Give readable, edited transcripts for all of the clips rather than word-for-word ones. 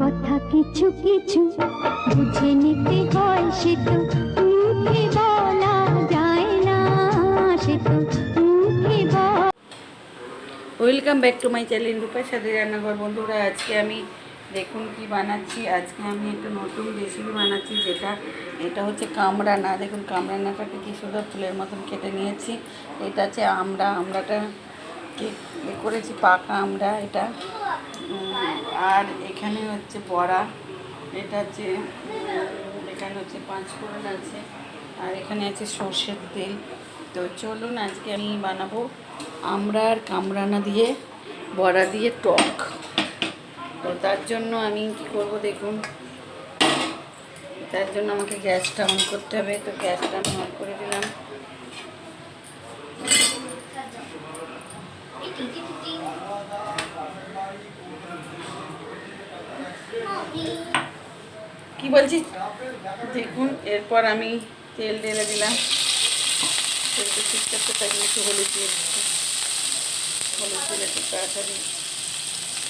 কথা কিছু কিছু বুঝে নিতে হয়, সে তো মুখে বলা যায় না, সে তো মুখে বলা। Welcome back to my channel Rupa সাথে রান্নাঘর। বন্ধুরা, আজকে আমি দেখুন কি বানাচ্ছি। আজকে আমি একটা নতুন রেসিপি বানাচ্ছি, এটা হচ্ছে কামরানা। দেখুন কামরানাটাকে কি সুন্দর ফুলের মতন কেটে নিয়েছি। এটা হচ্ছে আমড়াটা করেছি, পাকা আমড়া এটা। আর এখানে হচ্ছে বড়া, এটা হচ্ছে এখানে হচ্ছে পাঁচফোড়ন আছে, আর এখানে আছে সর্ষের তেল। তো চলুন আজকে আমি বানাবো আমড়া আর কামরানা দিয়ে বড়া দিয়ে টক। তো তার জন্য আমি কি করব দেখুন। তার জন্য আমাকে গ্যাসটা অন করতে হবে। তো গ্যাসটা আমি অন করে দিলাম। কি বলছি দেখুন, এরপর আমি তেল ঢেলে দিলাম। তেলটা ঠিক করতে তাই একটু হলুদ দিয়ে দিচ্ছি। হলুদ দিলে একটু তাড়াতাড়ি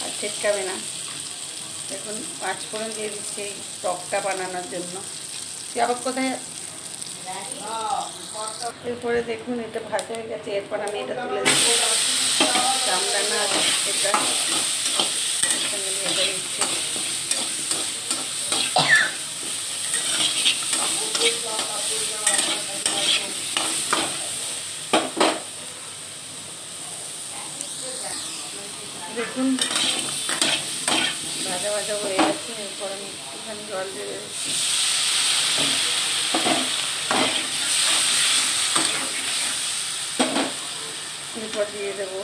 আর ছেটকাবে না। দেখুন পাঁচফোড়ন দিয়ে দিচ্ছি এই টকটা বানানোর জন্য। আবার কোথায়, এরপরে দেখুন এটা ভাজা হয়ে গেছে। এরপর আমি এটা তুলে দিচ্ছি। কামরানা এটা ভেজে দিচ্ছি। দেখুন ভাজা ভাজা হয়ে গেছে। এরপর আমি একটুখানি জল দিয়ে দিচ্ছি। এরপর দিয়ে দেবো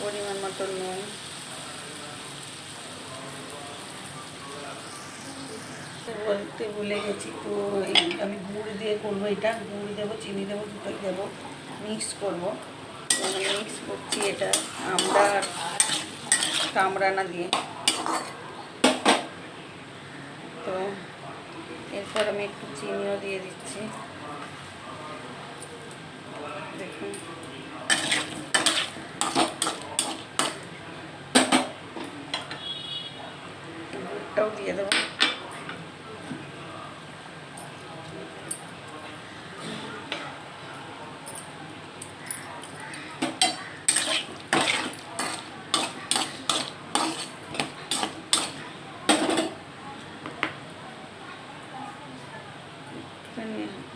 পরিমাণ মতো নুন। বলতে ভুলে গেছি, তো আমি গুড় দিয়ে করবো এটা। গুড় দেবো, চিনি দেবো, দুটোই দেবো, মিক্স করবো। তো আমি মিক্স করছি এটা আমড়া আর কামরানা দিয়ে। তো এরপর আমি একটু চিনিও দিয়ে দিচ্ছি। দেখুন গুড়টাও দিয়ে দেবো।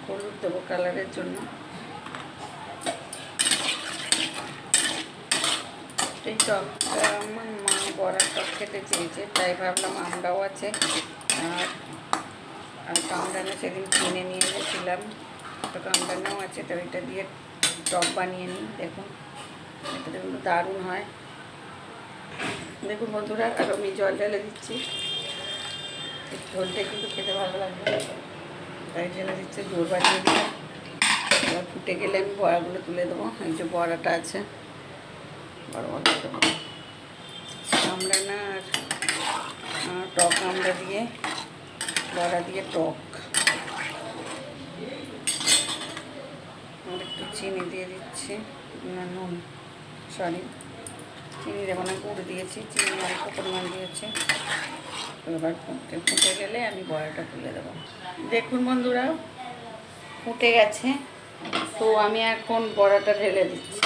হলুদ দেবো কালারের জন্য। এই টকটা আমার মা বড়ার টক খেতে চেয়েছে, তাই ভাবলাম আমরাও আছে আর কামরানা সেদিন কিনে নিয়ে গেছিলাম, তো কামরানাও আছে। তো এটা দিয়ে টক বানিয়ে নিই। দেখুন এটা দেখুন দারুণ হয়। দেখুন বন্ধুরা, আর আমি জল ঢেলে দিচ্ছি। ঝোলটা কিন্তু খেতে ভালো লাগবে, তাই ঢেলে দিচ্ছে। জোর বানিয়ে দিলাম। এবার ফুটে গেলে আমি বড়াগুলো তুলে দেবো। এই যে বড়াটা আছে, বড় বড় দেবো। কামরানা আর টক আমড়া দিয়ে বড়া দিয়ে টক। আর একটু চিনি দিয়ে দিচ্ছি, না নুন, সরি চিনি দেবো না, গুঁড়ো দিয়েছি। চিনি অল্প পরিমাণ দিয়েছি। এবার ফুটে গেলে আমি বড়াটা তুলে দেবো। দেখুন বন্ধুরা ফুটে গেছে। তো আমি এখন বড়াটা ঢেলে দিচ্ছি।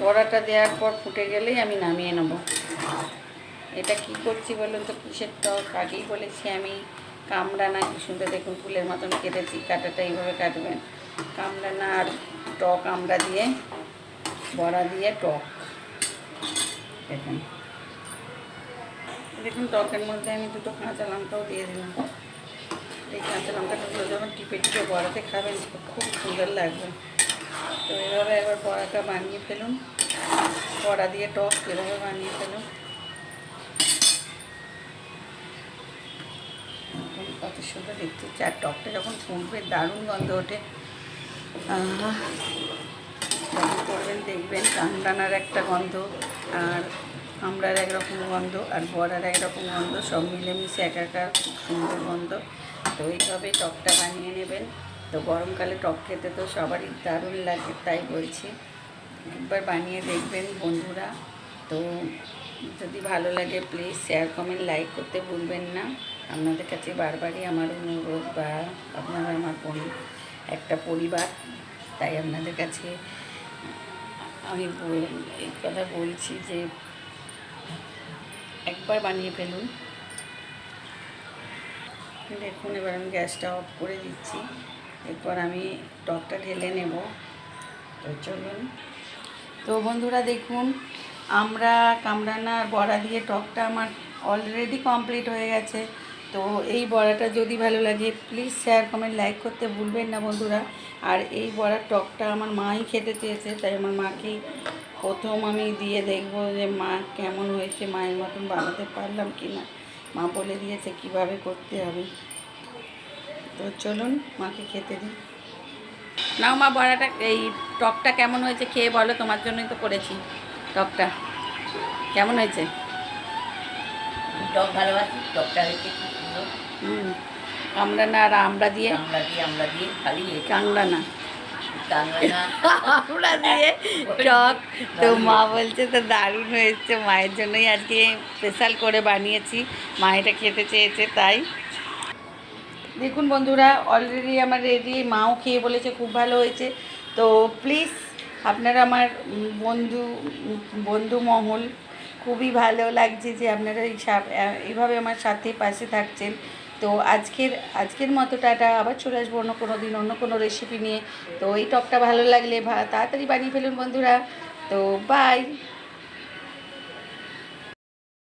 বড়াটা দেওয়ার পর ফুটে গেলেই আমি নামিয়ে নেব। এটা কি করছি বলুন তো, কিসের টক? আগেই বলেছি আমি কামরানা কি সুন্দর দেখুন ফুলের মতন কেটেছি। কাটাটা এইভাবে কাটবেন। কামরানা আর টক আমড়া দিয়ে বড়া দিয়ে টক। দেখুন দেখুন টকের মধ্যে আমি দুটো কাঁচা লঙ্কাও দিয়ে দিলাম। এই কাঁচা লঙ্কাটাগুলো যখন টিপে টিপে বড়াতে খাবেন খুব সুন্দর লাগবে। তো এভাবে একবার বড়াটা বানিয়ে ফেলুন। বড়া দিয়ে টক এভাবে বানিয়ে ফেলুন। কত সুন্দর দেখতে। চার টকটা যখন ফুটবে দারুণ গন্ধ ওঠে। যখন করবেন দেখবেন কামরানার একটা গন্ধ, আর আমড়ার একরকম গন্ধ, আর বড়ার একরকম গন্ধ, সব মিলেমিশে একাকার খুব সুন্দর গন্ধ। তো এইভাবে টকটা বানিয়ে নেবেন। তো গরমকালে টক খেতে তো সবারই দারুণ লাগে, তাই বলছি একবার বানিয়ে দেখবেন বন্ধুরা। তো যদি ভালো লাগে প্লিজ শেয়ার কমেন্ট লাইক করতে ভুলবেন না। আপনাদের কাছে বারবারই আমার অনুরোধ, বা আপনারা আমার একটা পরিবার, তাই আপনাদের কাছে আমি এই কথা বলছি যে একবার বানিয়ে ফেলুন। দেখুন এবার আমি গ্যাসটা অফ করে দিচ্ছি, এরপর আমি টকটা ঢেলে নেব। তো চলুন। তো বন্ধুরা দেখুন, আমরা কামরাঙার বড়া দিয়ে টকটা আমার অলরেডি কমপ্লিট হয়ে গেছে। তো এই বড়াটা যদি ভালো লাগে প্লিজ শেয়ার কমেন্ট লাইক করতে ভুলবেন না বন্ধুরা। আর এই বড়ার টকটা আমার মাই খেতে চেয়েছে, তাই আমার মাকেই প্রথম আমি দিয়ে দেখবো যে মা কেমন হয়েছে, মায়ের মতন বানাতে পারলাম কি না। মা বলে দিয়েছে কিভাবে করতে হবে। তো চলুন মাকে খেতে দিই। নাও মা, বড়াটা এই টকটা কেমন হয়েছে খেয়ে বলো, তোমার জন্যই তো করেছি। টকটা কেমন হয়েছে? টক ভালোবাসি, টকটা হয়েছে খুব সুন্দর। কামরাঙা আর আমরা দিয়ে, আমরা দিয়ে খালি কাংরাঙা কাঁকড়া আমরা দিয়ে টক। তো মা বলছে তো দারুণ হয়েছে, মায়ের জন্যই আজকে স্পেশাল করে বানিয়েছি, মা এটা খেতে চেয়েছে তাই। দেখুন বন্ধুরা অলরেডি আমার রেডি, মাও খেয়ে বলেছে খুব ভালো হয়েছে। তো প্লিজ আপনারা আমার বন্ধু মহল, খুবই ভালো লাগছে যে আপনারা এইভাবে আমার সাথে পাশে থাকছেন। তো আজকের মতো টাটা, আবার চলে আসবো অন্য কোনো দিন অন্য কোনো রেসিপি নিয়ে। তো এই টকটা ভালো লাগলে তাড়াতাড়ি বানিয়ে ফেলুন বন্ধুরা। তো বাই।